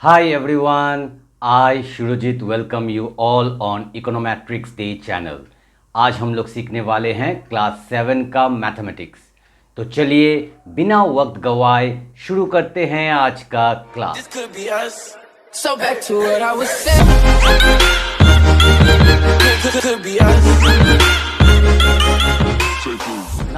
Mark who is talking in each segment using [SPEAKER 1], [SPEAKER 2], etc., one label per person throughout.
[SPEAKER 1] Hi everyone, I Shurujit welcome you all on Econometrics Day channel. आज हम लोग सीखने वाले हैं क्लास 7 का मैथमेटिक्स। तो चलिए बिना वक्त गवाए शुरू करते हैं आज का class.
[SPEAKER 2] This could be us. So back to what I was saying. Could be us.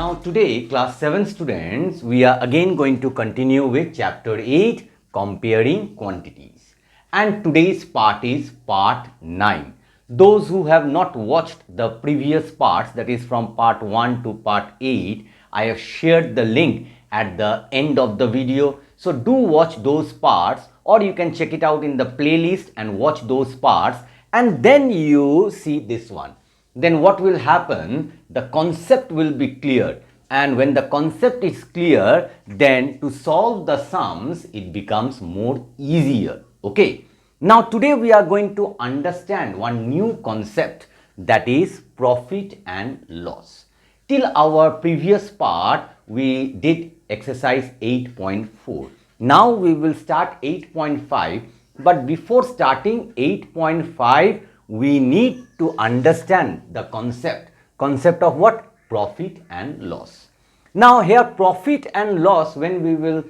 [SPEAKER 1] Now today class 7 students, we are again going to continue with chapter 8, comparing quantities, and today's part is part 9. Those who have not watched the previous parts, that is from part 1 to part 8, I have shared the link at the end of the video, so do watch those parts, or you can check it out in the playlist and watch those parts, and then you see this one. Then what will happen, the concept will be clear, and when the concept is clear, then to solve the sums it becomes more easier. Okay, now today we are going to understand one new concept, that is profit and loss. Till our previous part we did exercise 8.4. Now we will start 8.5, but before starting 8.5 we need to understand the concept of what? Profit and loss. Now here profit and loss, when we will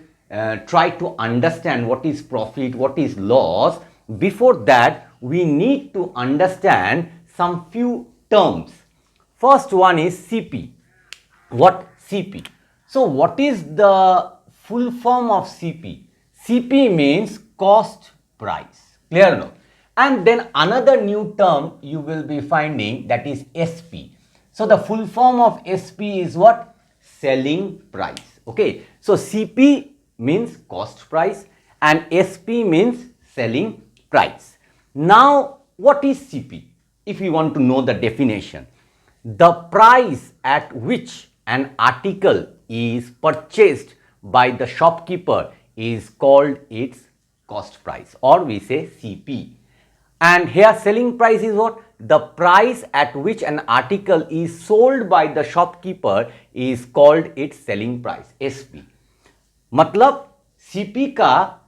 [SPEAKER 1] try to understand what is profit, what is loss, before that we need to understand some few terms. First one is CP. What? CP. So what is the full form of CP? CP means cost price. Clear no? And then another new term you will be finding, that is SP. So the full form of SP is what? Selling price. Okay. So CP means cost price and SP means selling price. Now what is CP? If you want to know the definition, the price at which an article is purchased by the shopkeeper is called its cost price, or we say CP. And here selling price is what? The price at which an article is sold by the shopkeeper is called its selling price, SP. मतलब CP का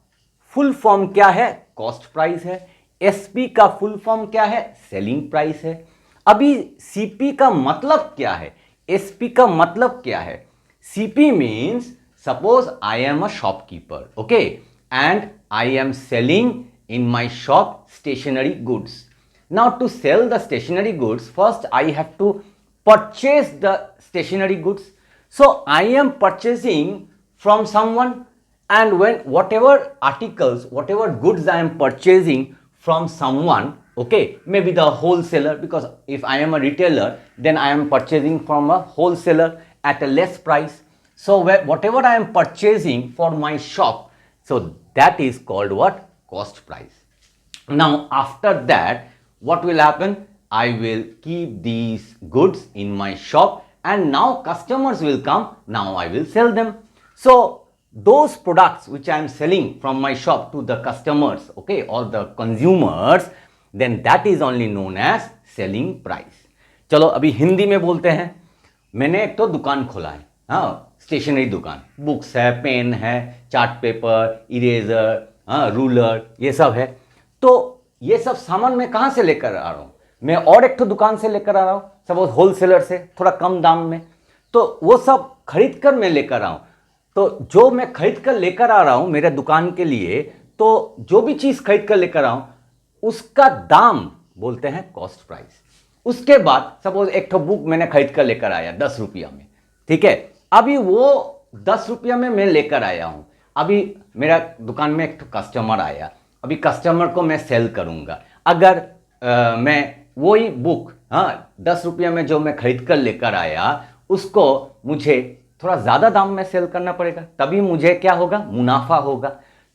[SPEAKER 1] full form क्या है? Cost price है। SP का full form क्या है? Selling price है। अभी CP का मतलब क्या है? SP का मतलब क्या है? CP means suppose I am a shopkeeper, okay, and I am selling in my shop stationery goods. Now to sell the stationery goods, first I have to purchase the stationery goods. So I am purchasing from someone, and when whatever articles, whatever goods I am purchasing from someone, okay, maybe the wholesaler, because if I am a retailer, then I am purchasing from a wholesaler at a less price. So whatever I am purchasing for my shop, so that is called what? Cost price. Now after that, what will happen? I will keep these goods in my shop, and now customers will come. Now I will sell them. So those products which I am selling from my shop to the customers, okay, or the consumers, then that is only known as selling price. चलो अभी हिंदी में बोलते हैं। मैंने एक तो दुकान खोला है, हाँ, स्टेशनरी दुकान, बुक्स है, पेन है, चार्ट पेपर, इरेजर, हाँ, रूलर, ये सब है। तो ये सब सामान मैं कहाँ से लेकर आ रहा हूँ? मैं और एक तो दुकान से लेकर आ रहा हूँ, सपोज होलसेलर से, थोड़ा कम दाम में। तो वो सब खरीद कर मैं लेकर आ रहा हूँ। तो जो मैं खरीद कर लेकर आ रहा हूँ मेरे दुकान के लिए, तो जो भी चीज़ खरीद कर लेकर आ रहा हूँ उसका दाम बोलते हैं कॉस्ट प्राइस। उसके बाद सपोज एक तो बुक मैंने खरीद कर लेकर आया 10 रुपया में, ठीक है। अभी वो 10 रुपया में मैं लेकर आया हूँ। अभी मेरा दुकान में एक तो कस्टमर आया, अभी कस्टमर को मैं सेल करूँगा। अगर मैं वही बुक, हाँ, 10 रुपया में जो मैं खरीद कर लेकर आया उसको मुझे थोड़ा ज़्यादा दाम में सेल करना पड़ेगा, तभी मुझे क्या होगा? मुनाफा होगा।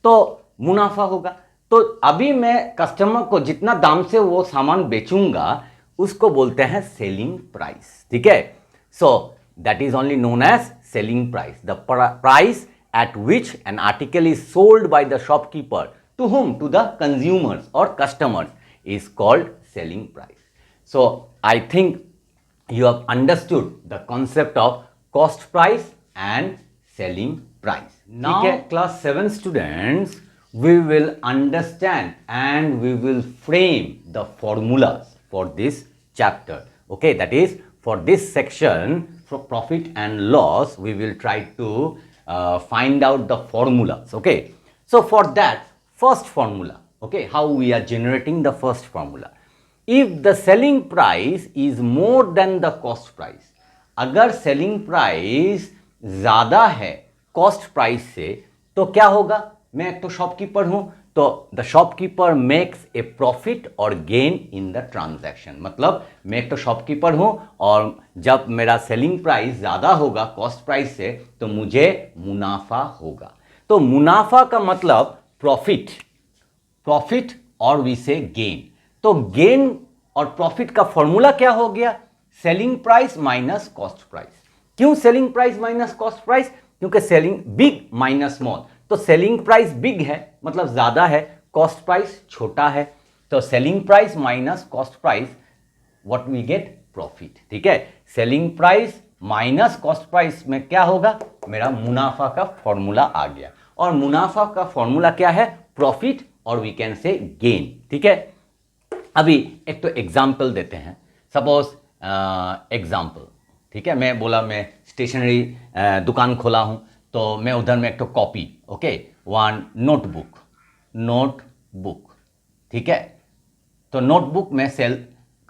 [SPEAKER 1] तो मुनाफा होगा तो अभी मैं कस्टमर को जितना दाम से वो सामान बेचूंगा उसको बोलते हैं सेलिंग प्राइस, ठीक है। So that is only known as selling price, the price at which an article is sold by the shopkeeper to whom? To the consumers or customers is called selling price. So I think you have understood the concept of cost price and selling price. Now class 7 students, we will understand and we will frame the formulas for this chapter. Okay, that is for this section for profit and loss, we will try to find out the formulas. Okay, so for that, first formula, okay, how we are generating the first formula. If the selling price is more than the cost price, अगर selling price ज़्यादा है cost price से, तो क्या होगा? मैं एक तो शॉपकीपर हूं, तो the shopkeeper makes a profit और गेन इन द ट्रांजैक्शन. मतलब मैं एक तो शॉपकीपर हूं और जब मेरा सेलिंग प्राइस ज़्यादा होगा कॉस्ट प्राइस से, तो मुझे मुनाफा होगा. तो मुनाफा का मतलब प्रॉफिट, प्रॉफिट और वी से गेन. तो गेन और प्रॉफिट का फॉर्मूला क्या हो गया? Selling price minus cost price. क्यों selling price minus cost price? क्योंकि सेलिंग बिग माइनस स्मॉल. तो सेलिंग प्राइस बिग है मतलब ज्यादा है, कॉस्ट प्राइस छोटा है. तो selling price minus cost price, what we get? Profit. ठीक है, selling price minus cost price में क्या होगा? मेरा मुनाफा का फॉर्मूला आ गया. और मुनाफा का फॉर्मूला क्या है? प्रॉफिट और वी कैन से गेन. ठीक है, अभी एक तो एग्जाम्पल देते हैं. सपोज एग्जाम्पल, ठीक है, मैं बोला मैं स्टेशनरी दुकान खोला हूं, तो मैं उधर में एक तो copy, okay, one notebook, notebook, ठीक है, तो नोटबुक मैं सेल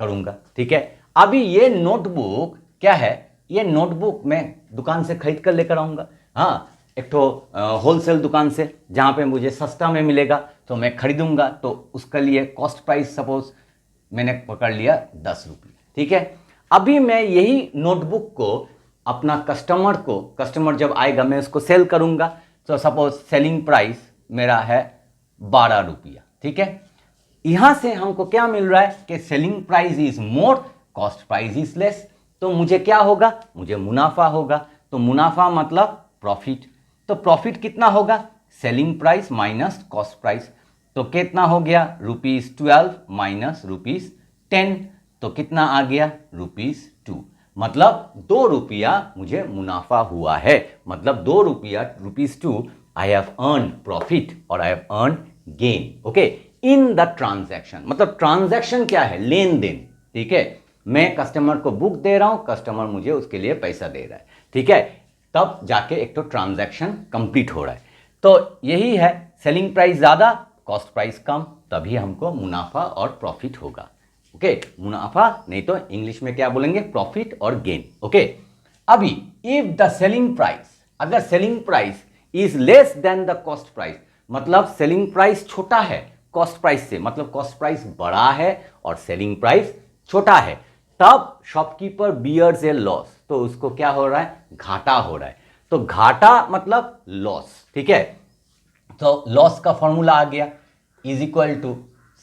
[SPEAKER 1] करूंगा. ठीक है, अभी ये नोटबुक क्या है? ये नोटबुक मैं दुकान से खरीद कर लेकर आऊंगा. हाँ, एक तो होलसेल दुकान से जहाँ पे मुझे सस्ता में मिलेगा, तो मैं खरीदूंगा. तो उसके लिए कॉस्ट प्राइस सपोज मैंने पकड़ लिया 10 रुपये. ठीक है, अभी मैं यही नोटबुक को अपना कस्टमर को, कस्टमर जब आएगा मैं उसको सेल करूंगा. तो सपोज सेलिंग प्राइस मेरा है 12 रुपया. ठीक है, यहां से हमको क्या मिल रहा है कि selling price is more, cost price is less. तो मुझे क्या होगा? मुझे मुनाफा होगा. तो मुनाफा मतलब प्रॉफिट. तो प्रॉफिट कितना होगा? Selling price minus cost price. तो कितना हो गया? ₹12 माइनस ₹10. तो कितना आ गया? ₹2. मतलब 2 रुपया मुझे मुनाफा हुआ है. मतलब 2 रुपया, ₹2, आई हैव अर्न प्रॉफिट और I have earn gain. Okay, in the transaction. मतलब ट्रांजैक्शन क्या है? लेन देन. ठीक है, मैं कस्टमर को बुक दे रहा हूं, कस्टमर मुझे उसके लिए पैसा दे रहा है. ठीक है, तब जाके एक तो ट्रांजैक्शन कंप्लीट हो रहा है. तो यही है, सेलिंग प्राइस ज्यादा, कॉस्ट प्राइस कम, तभी हमको मुनाफा और प्रॉफिट होगा. ओके, मुनाफा नहीं तो इंग्लिश में क्या बोलेंगे? प्रॉफिट और गेन. ओके, अभी इफ द सेलिंग प्राइस, अगर selling price is less than the cost price, मतलब सेलिंग प्राइस छोटा है कॉस्ट प्राइस से, मतलब कॉस्ट प्राइस बड़ा है और सेलिंग प्राइस छोटा है, तब शॉपकीपर बियर्स ए लॉस. तो उसको क्या हो रहा है? घाटा हो रहा है. तो घाटा मतलब लॉस. ठीक है, तो लॉस का फॉर्मूला आ गया, is equal to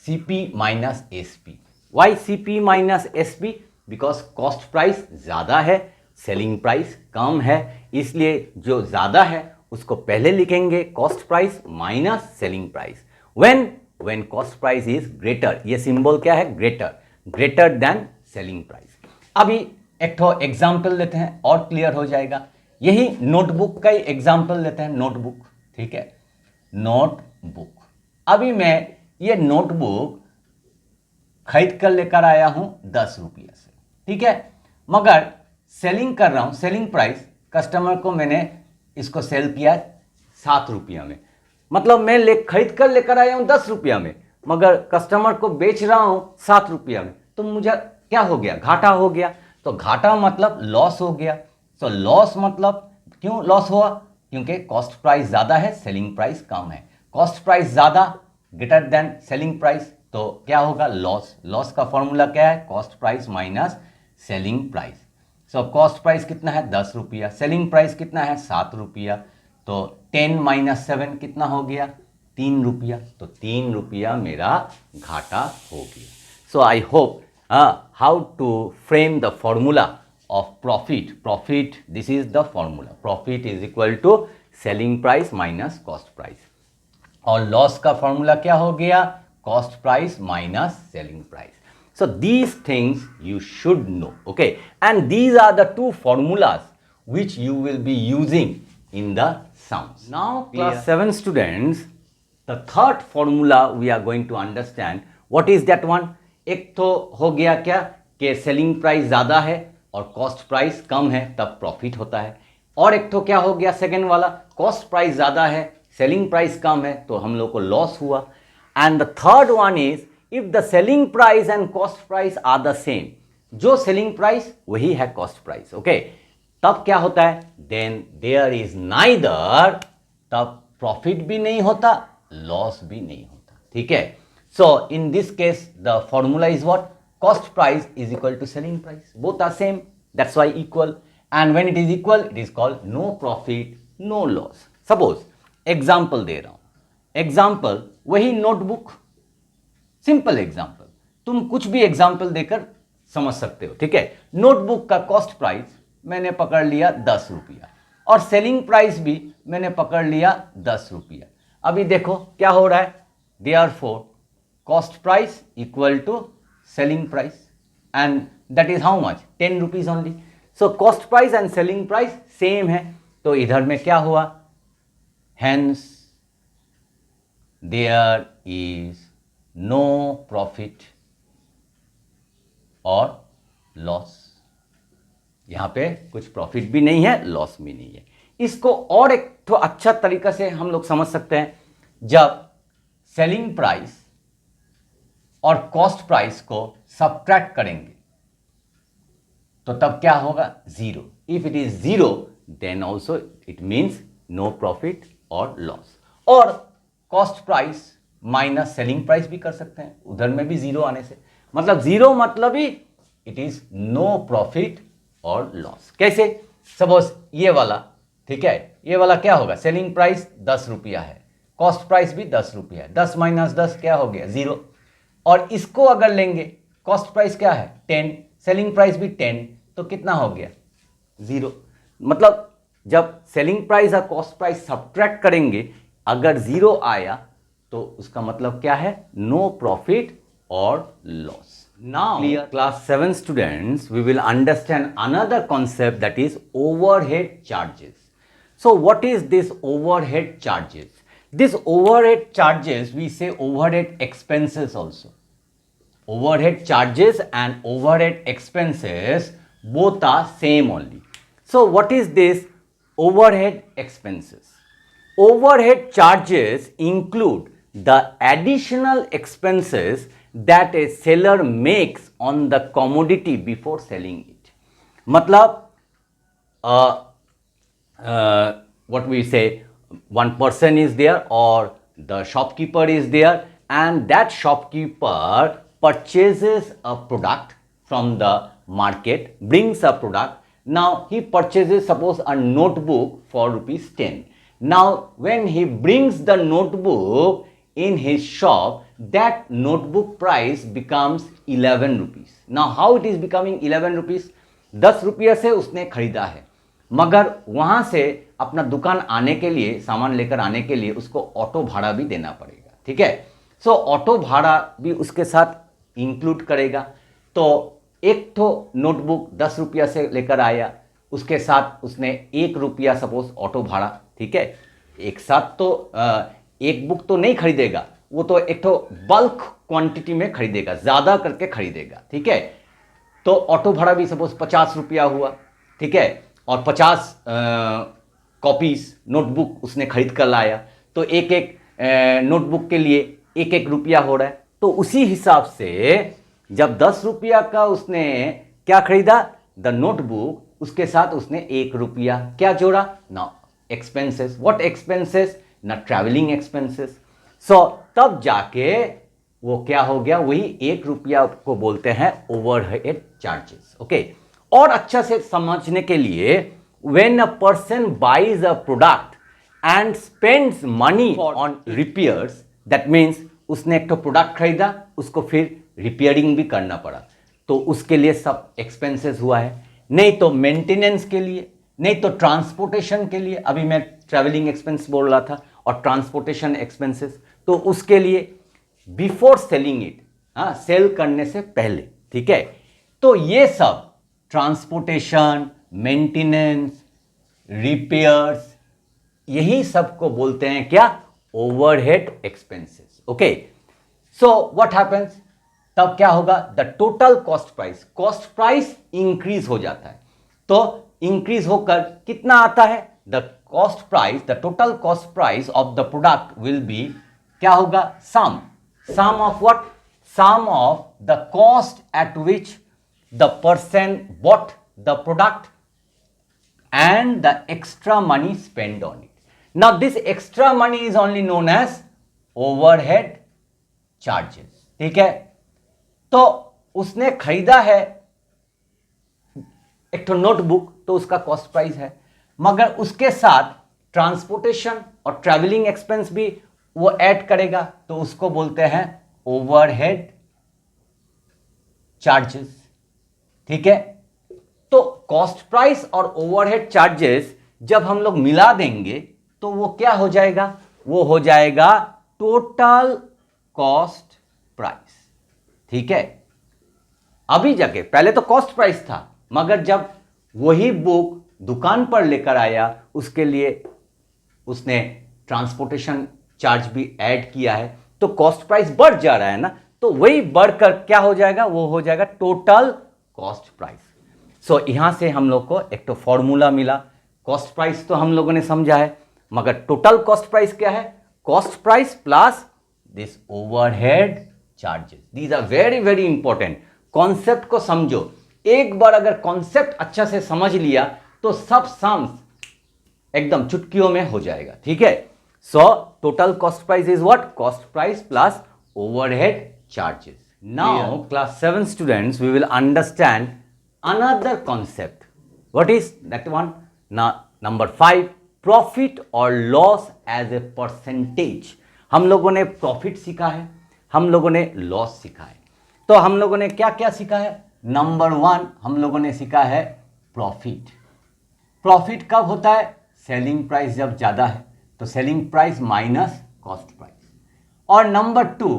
[SPEAKER 1] CP minus SP. Why CP minus SP? Because cost price ज्यादा है, सेलिंग प्राइस कम है, इसलिए जो ज्यादा है उसको पहले लिखेंगे cost price minus selling price. When cost price is greater, ये सिंबल क्या है? Greater, greater than selling price. अभी एक तो एग्जाम्पल लेते हैं और क्लियर हो जाएगा. यही नोटबुक का ही एग्जाम्पल लेते हैं. नोटबुक, ठीक है, नोटबुक. अभी मैं ये नोटबुक खरीद कर लेकर आया हूं 10 रुपये से. ठीक है, मगर सेलिंग कर रहा हूं, सेलिंग प्राइस कस्टमर को मैंने इसको सेल किया 7 रुपया में. मतलब मैं खरीद कर लेकर आया हूं 10 रुपया में, मगर कस्टमर को बेच रहा हूं 7 रुपया में. तो मुझे क्या हो गया? घाटा हो गया. तो घाटा मतलब लॉस हो गया. तो लॉस मतलब क्यों लॉस हुआ? क्योंकि कॉस्ट प्राइस ज्यादा है, सेलिंग प्राइस कम है. कॉस्ट प्राइस ज्यादा, ग्रेटर देन सेलिंग प्राइस, तो क्या होगा? लॉस. लॉस का फॉर्मूला क्या है? Cost price minus selling price. सो कॉस्ट प्राइस कितना है? 10 रुपया. सेलिंग प्राइस कितना है? 7 रुपया. तो 10 माइनस 7 कितना हो गया? 3 रुपया. तो 3 रुपया मेरा घाटा हो गया. So I hope how to frame the formula of profit. Profit, this is the formula. Profit is equal to selling price minus cost price. और loss का formula क्या हो गया? Cost price minus selling price. So these things you should know, okay? And these are the two formulas which you will be using in the sums. Now class 7 students, the third formula we are going to understand what is that one. एक तो हो गया क्या कि selling price ज़्यादा है और cost price कम है तब प्रॉफिट होता है, और एक तो क्या हो गया सेकेंड वाला, कॉस्ट प्राइस ज़्यादा है सेलिंग प्राइस कम है तो हम लोग को लॉस हुआ। And the third one is if the selling price and cost price are the same, जो सेलिंग प्राइस वही है कॉस्ट प्राइस, ओके, तब क्या होता है, देन देयर इज नाइदर, तब प्रॉफिट भी नहीं होता लॉस भी नहीं होता, ठीक है। So in this case the formula is what, cost price is equal to selling price, both are same, that's why equal, and when it is equal it is called no profit no loss. Suppose example दे रहा हूं, example वही notebook, simple example, तुम कुछ भी example देकर समझ सकते हो, ठीक है। नोटबुक का कॉस्ट प्राइस मैंने पकड़ लिया 10 रुपया और सेलिंग प्राइस भी मैंने पकड़ लिया 10 रुपया। अभी देखो क्या हो रहा है, therefore cost price equal to selling price and that is how much, 10 rupees only. So cost price and selling price same है, तो इधर में क्या हुआ, hence there is no profit और लॉस, यहां पे कुछ प्रॉफिट भी नहीं है लॉस भी नहीं है। इसको और एक तो अच्छा तरीका से हम लोग समझ सकते हैं, जब सेलिंग प्राइस और कॉस्ट प्राइस को सब्ट्रैक्ट करेंगे तो तब क्या होगा, zero. If it is zero then also it means no profit और लॉस, और cost price minus selling price भी कर सकते हैं, उधर में भी जीरो आने से, मतलब जीरो मतलब ही इट इज नो प्रॉफिट और लॉस। कैसे, सपोज ये वाला, ठीक है, ये वाला क्या होगा, सेलिंग प्राइस 10 रुपया है, कॉस्ट प्राइस भी 10 रुपया है, 10 माइनस 10 क्या हो गया, जीरो। और इसको अगर लेंगे, कॉस्ट प्राइस क्या है 10, सेलिंग प्राइस भी 10, तो कितना हो गया, जीरो। मतलब जब सेलिंग प्राइस और कॉस्ट प्राइस सब्ट्रैक्ट करेंगे, अगर जीरो आया तो उसका मतलब क्या है, नो प्रॉफिट और loss. Now, clear? Class 7 students, we will understand another concept, that is overhead charges. So, what is this overhead charges? This overhead charges, we say overhead expenses also. Overhead charges and overhead expenses, both are same only. So, what is this overhead expenses? Overhead charges include the additional expenses that a seller makes on the commodity before selling it. मतलब what we say, one person is there or the shopkeeper is there, and that shopkeeper purchases a product from the market, brings a product. Now he purchases, suppose, a notebook for ₹10. Now when he brings the notebook in his shop, that notebook price becomes 11 rupees. Now how it is becoming 11 rupees? 10 रुपये से उसने खरीदा है, मगर वहां से अपना दुकान आने के लिए, सामान लेकर आने के लिए उसको ऑटो भाड़ा भी देना पड़ेगा, ठीक है। सो ऑटो भाड़ा भी उसके साथ इंक्लूड करेगा। तो एक तो नोटबुक 10 रुपया से लेकर आया, उसके साथ उसने 1 रुपया सपोज ऑटो भाड़ा, ठीक है। एक साथ तो एक बुक तो नहीं खरीदेगा, वो तो एक तो बल्क क्वांटिटी में खरीदेगा, ज़्यादा करके खरीदेगा, ठीक है। तो ऑटो भाड़ा भी सपोज 50 रुपया हुआ, ठीक है, और 50 कॉपीज नोटबुक उसने खरीद कर लाया, तो एक एक नोटबुक के लिए 1-1 रुपया हो रहा है। तो उसी हिसाब से जब 10 रुपया का उसने क्या खरीदा, द नोटबुक, उसके साथ उसने 1 रुपया क्या जोड़ा, ना एक्सपेंसेस। व्हाट एक्सपेंसेस, ना ट्रैवलिंग एक्सपेंसेस। सो तब जाके वो क्या हो गया, वही 1 रुपया को बोलते हैं ओवरहेड चार्जेस, ओके। और अच्छा से समझने के लिए, when a person buys a product and spends money on repairs, that means उसने एक तो प्रोडक्ट खरीदा, उसको फिर रिपेयरिंग भी करना पड़ा, तो उसके लिए सब एक्सपेंसेस हुआ है। नहीं तो मेंटेनेंस के लिए, नहीं तो ट्रांसपोर्टेशन के लिए, अभी मैं ट्रैवलिंग एक्सपेंस बोल रहा था, और ट्रांसपोर्टेशन एक्सपेंसेस, तो उसके लिए बिफोर सेलिंग इट, हाँ, सेल करने से पहले, ठीक है। तो ये सब ट्रांसपोर्टेशन, मेंटेनेंस, रिपेयर्स, यही सब को बोलते हैं क्या, overhead expenses. Okay, so what happens, तब क्या होगा, the total cost price increase हो जाता है। तो इंक्रीज होकर कितना आता है, the cost price, the total cost price of the product will be, क्या होगा, sum of what, sum of the cost at which the person bought the product and the extra money spent on it. Now this extra money is only known as overhead charges. ठीक है, तो उसने खरीदा है एक तो notebook, तो उसका कॉस्ट प्राइस है, मगर उसके साथ ट्रांसपोर्टेशन और ट्रैवलिंग एक्सपेंस भी वो ऐड करेगा, तो उसको बोलते हैं ओवरहेड चार्जेस। ठीक है, तो कॉस्ट प्राइस और ओवरहेड चार्जेस जब हम लोग मिला देंगे तो वो क्या हो जाएगा, वो हो जाएगा टोटल कॉस्ट प्राइस। ठीक है, अभी जाके पहले तो कॉस्ट प्राइस था, मगर जब वही बुक दुकान पर लेकर आया, उसके लिए उसने ट्रांसपोर्टेशन चार्ज भी ऐड किया है, तो कॉस्ट प्राइस बढ़ जा रहा है ना, तो वही बढ़कर क्या हो जाएगा, वो हो जाएगा टोटल कॉस्ट प्राइस। सो यहां से हम लोग को एक तो फॉर्मूला मिला, कॉस्ट प्राइस तो हम लोगों ने समझा है, मगर टोटल कॉस्ट प्राइस क्या है, cost price plus this overhead charges. These are very very important. Concept को समझो, एक बार अगर कॉन्सेप्ट अच्छा से समझ लिया तो सब सम्स एकदम चुटकियों में हो जाएगा। ठीक है, सो total cost price is what, cost price plus overhead charges. Now, class 7 students, we will understand another concept. What is that one? Now, number 5, profit or loss as a percentage. हम लोगों ने प्रॉफिट सीखा है, हम लोगों ने loss सीखा है. तो हम लोगों ने क्या क्या सीखा है? नंबर 1 हम लोगों ने सीखा है प्रॉफिट. प्रॉफिट कब होता है? सेलिंग प्राइस जब ज़्यादा है तो selling price minus cost price. और नंबर 2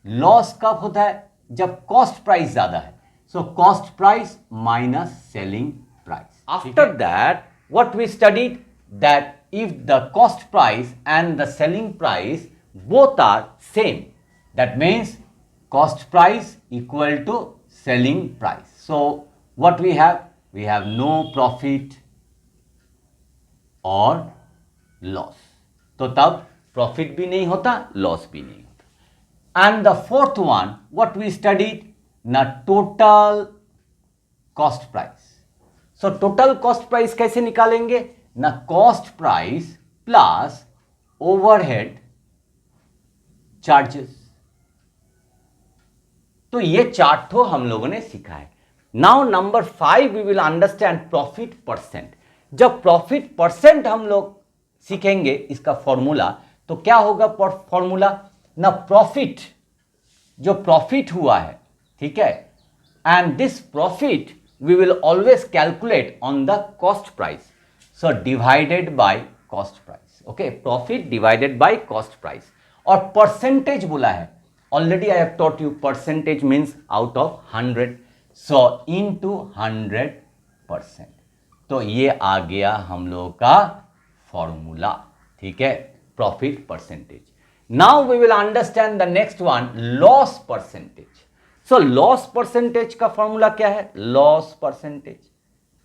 [SPEAKER 1] लॉस कब होता है? जब कॉस्ट प्राइस ज़्यादा है. सो cost price minus selling price. After that what we studied, that if the cost price and the selling price both are same, that means cost price equal to selling price. So what we have no profit or loss. तो तब profit भी नहीं होता, loss भी नहीं होता. And the fourth one, what we studied, ना total cost price. So total cost price कैसे निकालेंगे? ना cost price plus overhead charges. तो ये चार्ट तो हम लोगों ने सीखा है. Now number 5 we will understand profit percent. जब प्रॉफिट परसेंट हम लोग सीखेंगे इसका फॉर्मूला, तो क्या होगा फॉर्मूला? ना प्रॉफिट, जो प्रॉफिट हुआ है, ठीक है, and this profit we will always calculate on the cost price. So divided by cost price. Okay, profit divided by cost price. और percentage बोला है. Already I have taught you percentage means out of 100. So into 100%. तो ये आ गया हम लोग का formula. ठीक है, profit percentage. Now we will understand the next one, loss percentage. So loss percentage का फॉर्मूला क्या है? लॉस परसेंटेज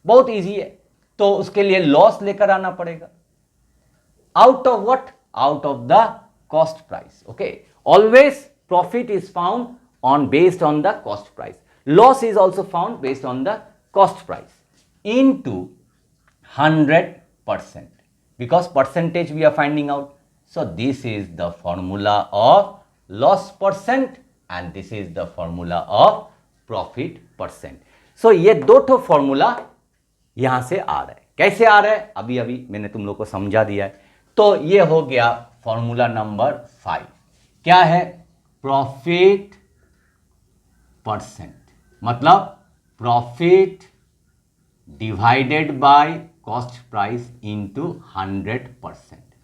[SPEAKER 1] बहुत इजी है, तो उसके लिए लॉस लेकर आना पड़ेगा. Out of what? Out of the cost price. Okay, always profit is found on based on the cost price. Loss is also found based on the cost price into 100%, because percentage we are finding out. So this is the formula of loss percent and this is the formula of profit percent. So ये दो ठो formula यहां से आ रहा है. कैसे आ रहा है? अभी अभी मैंने तुम लोग को समझा दिया है. तो ये हो गया फॉर्मूला नंबर 5. क्या है? प्रॉफिट परसेंट, मतलब profit divided by cost price into 100%.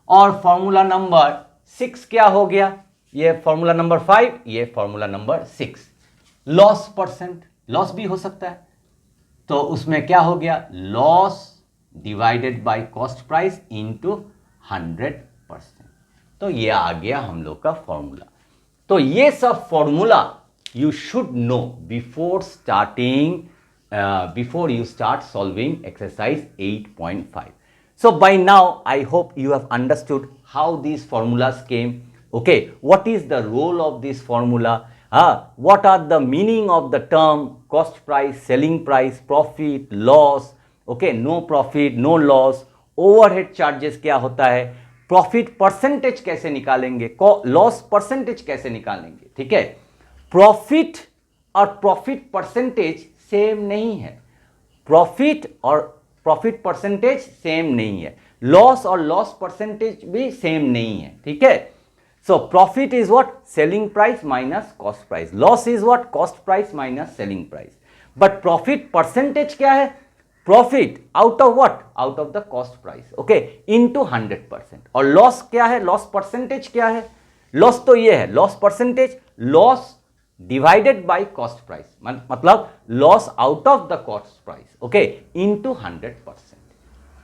[SPEAKER 1] और फॉर्मूला नंबर 6 क्या हो गया? ये फॉर्मूला नंबर 5, ये formula number 6. Loss percent, loss भी हो सकता है, तो उसमें क्या हो गया? Loss divided by cost price into 100%. तो ये आ गया हम लोग का फॉर्मूला। तो ये सब formula you should know before you start solving exercise 8.5. So by now I hope you have understood how these formulas came. Okay, what is the role of this formula, what are the meaning of the term cost price, selling price, profit, loss, okay, no profit, no loss, overhead charges क्या होता है, profit percentage कैसे निकालेंगे, loss percentage कैसे निकालेंगे, ठीक है। Profit और प्रॉफिट परसेंटेज सेम नहीं है, प्रॉफिट और प्रॉफिट परसेंटेज सेम नहीं है, लॉस और लॉस परसेंटेज भी सेम नहीं है, ठीक है। So profit is what, selling price minus cost price, loss is what, cost price minus selling price. But profit percentage क्या है, profit out of what, out of the cost price, okay, into 100%। और loss क्या है, loss percentage क्या है, loss तो ये है, loss percentage, loss divided by cost price, मतलब loss out of the cost price, okay, into 100%,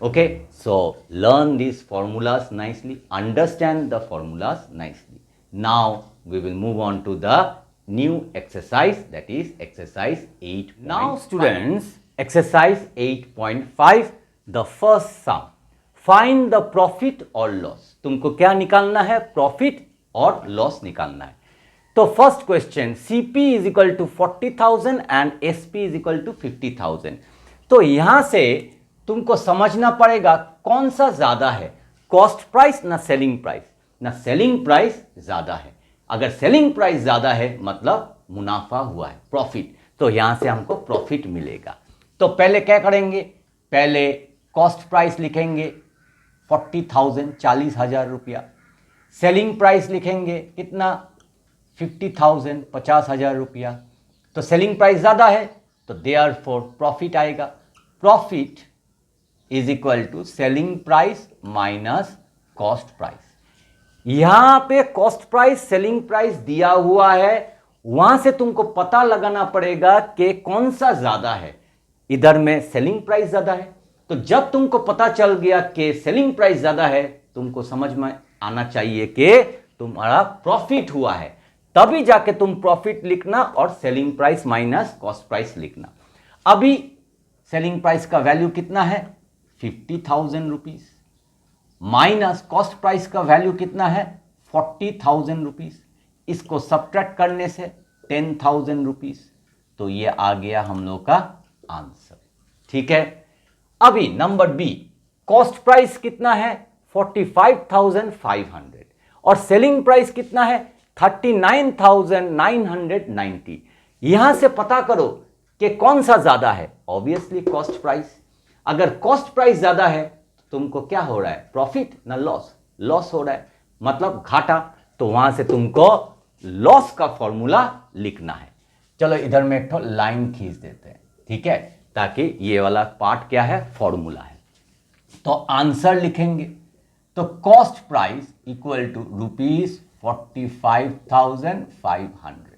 [SPEAKER 1] okay. So learn this formulas nicely, understand the formulas nicely. Now we will move on to the new exercise, that is exercise 8. Now students, exercise 8.5, the first sum, find the profit or loss। तुमको क्या निकालना है, profit और loss निकालना है। तो first question, CP is equal to 40,000 and SP is equal to 50,000। तो यहां से तुमको समझना पड़ेगा कौन सा ज्यादा है, कॉस्ट प्राइस ना सेलिंग प्राइस, ना सेलिंग प्राइस ज्यादा है। अगर सेलिंग प्राइस ज्यादा है मतलब मुनाफा हुआ है, प्रॉफिट, तो यहां से हमको प्रॉफिट मिलेगा। तो पहले क्या करेंगे, पहले कॉस्ट प्राइस लिखेंगे 40,000, 40,000 रुपया, सेलिंग प्राइस लिखेंगे कितना, 50,000, 50,000 रुपया। तो सेलिंग प्राइस ज्यादा है तो देयरफॉर प्रॉफिट आएगा, profit is equal to selling price minus cost price. यहां पे कॉस्ट प्राइस, सेलिंग प्राइस दिया हुआ है, वहां से तुमको पता लगाना पड़ेगा कि कौन सा ज्यादा है। इधर में सेलिंग प्राइस ज्यादा है, तो जब तुमको पता चल गया कि सेलिंग प्राइस ज्यादा है, तुमको समझ में आना चाहिए कि तुम्हारा प्रॉफिट हुआ है, तभी जाके तुम प्रॉफिट लिखना और selling price minus cost price लिखना। अभी सेलिंग प्राइस का वैल्यू कितना है, 50,000 रुपीज, माइनस कॉस्ट प्राइस का वैल्यू कितना है, 40,000 रुपीज। इसको सब्ट्रैक्ट करने से 10,000 रुपीज, तो ये आ गया हम लोग का आंसर, ठीक है। अभी नंबर बी, कॉस्ट प्राइस कितना है, 45,500 और सेलिंग प्राइस कितना है, 39,990। यहां से पता करो कि कौन सा ज्यादा है, ऑब्वियसली कॉस्ट प्राइस। अगर कॉस्ट प्राइस ज्यादा है तो तुमको क्या हो रहा है, प्रॉफिट ना लॉस, लॉस हो रहा है मतलब घाटा, तो वहां से तुमको लॉस का फॉर्मूला लिखना है। चलो इधर में एक तो लाइन खींच देते हैं, ठीक है, ताकि ये वाला पार्ट क्या है, फॉर्मूला है। तो आंसर लिखेंगे, तो कॉस्ट प्राइस इक्वल टू ₹45,500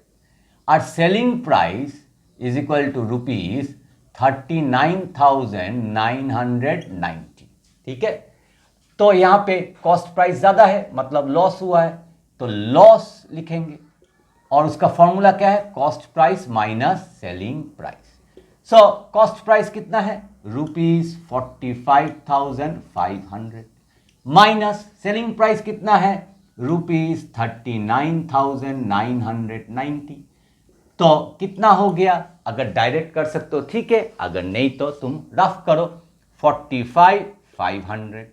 [SPEAKER 1] और selling price is equal to ₹39,990, ठीक है। तो यहां पे कॉस्ट प्राइस ज्यादा है मतलब लॉस हुआ है, तो लॉस लिखेंगे और उसका फॉर्मूला क्या है, cost price minus selling price. सो कॉस्ट प्राइस कितना है, ₹45,500 माइनस सेलिंग प्राइस कितना है, ₹39,990। तो कितना हो गया, अगर डायरेक्ट कर सकते हो ठीक है, अगर नहीं तो तुम रफ करो, 45,500,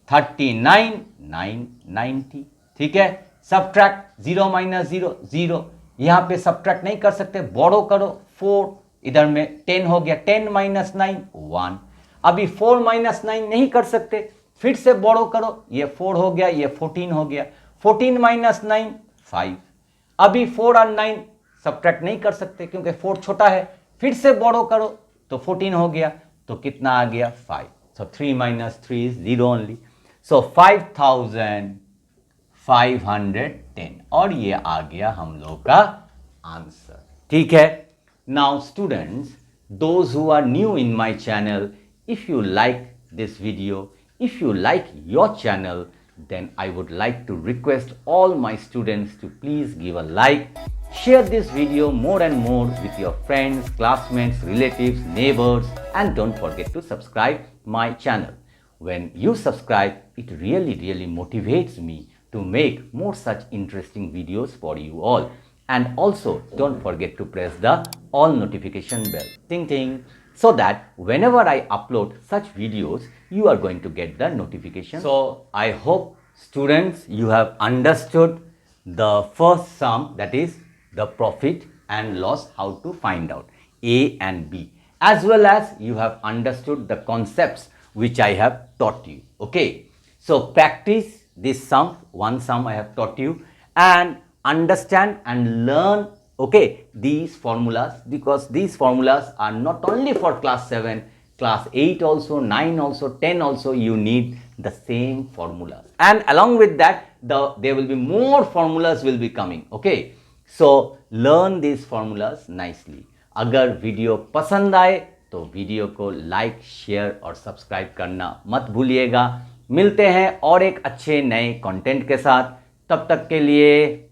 [SPEAKER 1] 39,990, ठीक है। सब्ट्रैक्ट 0 माइनस 0 0, यहां पे सब्ट्रैक्ट नहीं कर सकते, बोरो करो 4, इधर में 10 हो गया, 10 माइनस 9 1। अभी 4 माइनस 9 नहीं कर सकते, फिर से बोरो करो, ये 4 हो गया, ये 14 हो गया, 14 माइनस 9 5। अभी 4 और 9 सब्ट्रैक्ट नहीं कर सकते क्योंकि 4 छोटा है, फिर से बोरो करो तो 14 हो गया, तो कितना आ गया 5। सो 3 माइनस 3 इज 0 ओनली, सो 5,510 और ये आ गया हम लोग का आंसर, ठीक है। Now students, those who are new in my channel, if you like this video, if you like your channel, then I would like to request all my students to please give a like, share this video more and more with your friends, classmates, relatives, neighbors, and don't forget to subscribe my channel. When you subscribe, it really motivates me to make more such interesting videos for you all. And also don't forget to press the all notification bell, ting ting, so that whenever I upload such videos, you are going to get the notification. So I hope students you have understood the first sum, that is the profit and loss, how to find out A and B, as well as you have understood the concepts which I have taught you. Okay, so practice this sum, one sum I have taught you, and understand and learn, okay, these formulas, because these formulas are not only for class 7, class 8 also, 9 also, 10 also, you need the same formulas, and along with that there will be more formulas will be coming. Okay, so learn these formulas nicely. अगर video पसंद आए तो video को like, share और subscribe करना मत भूलिएगा। मिलते हैं और एक अच्छे नए कंटेंट के साथ, तब तक के लिए